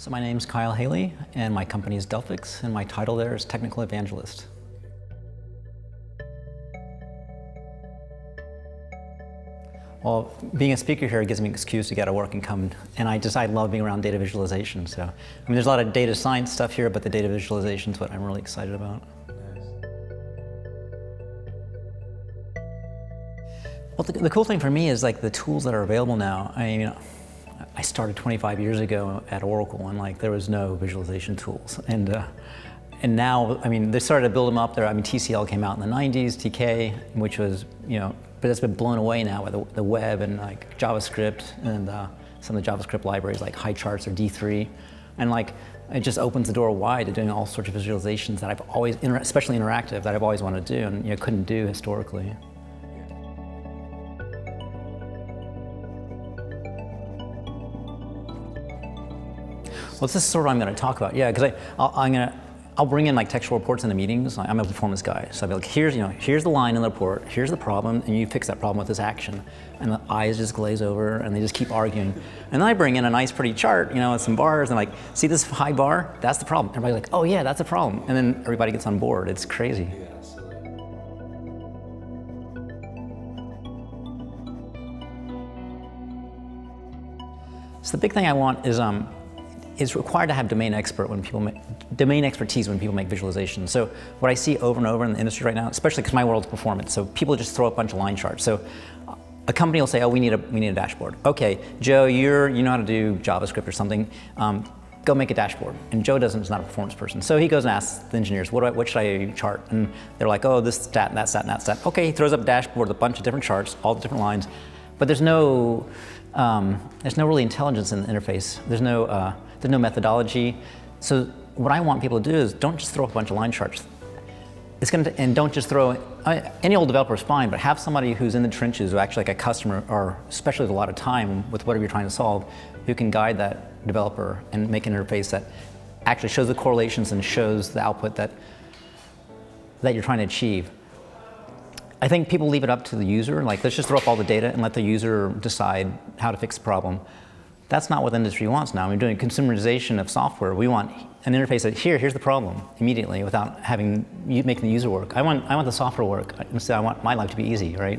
So my name's Hailey, and my company is Delphix, and my title there is Technical Evangelist. Well, being a speaker here gives me an excuse to get to work and come, and I love being around data visualization. So, there's a lot of data science stuff here, but the data visualization is what I'm really excited about. Well, the cool thing for me is like the tools that are available now. I started 25 years ago at Oracle, and there was no visualization tools, and now they started to build them up there. TCL came out in the 90s, TK, which was but it's been blown away now by the web and JavaScript and some of the JavaScript libraries like HighCharts or D3, and it just opens the door wide to doing all sorts of visualizations that I've always, especially interactive, that I've always wanted to do and couldn't do historically. Well, this is sort of what I'm going to talk about, because I'll bring in textual reports into meetings. I'm a performance guy, so I'll be like, here's the line in the report, here's the problem, and you fix that problem with this action. And the eyes just glaze over, and they just keep arguing. And then I bring in a nice, pretty chart, with some bars, and see this high bar? That's the problem. Everybody's like, oh yeah, that's a problem. And then everybody gets on board. It's crazy. So the big thing I want is it's required to have domain expertise when people make visualizations. So what I see over and over in the industry right now, especially because my world's performance, so people just throw a bunch of line charts. So a company will say, oh, we need a dashboard. Okay, Joe, you know how to do JavaScript or something. Go make a dashboard. And Joe is not a performance person. So he goes and asks the engineers, what should I chart? And they're like, oh, this stat, and that stat, and that stat. Okay, he throws up a dashboard with a bunch of different charts, all the different lines, but there's no really intelligence in the interface. There's no methodology. So what I want people to do is don't just throw up a bunch of line charts. And don't just throw, any old developer is fine, but have somebody who's in the trenches, who actually a customer, or especially with a lot of time with whatever you're trying to solve, who can guide that developer and make an interface that actually shows the correlations and shows the output that you're trying to achieve. I think people leave it up to the user, let's just throw up all the data and let the user decide how to fix the problem. That's not what the industry wants now. We're doing consumerization of software. We want an interface that here's the problem immediately without making the user work. I want the software work. Instead, I want my life to be easy, right?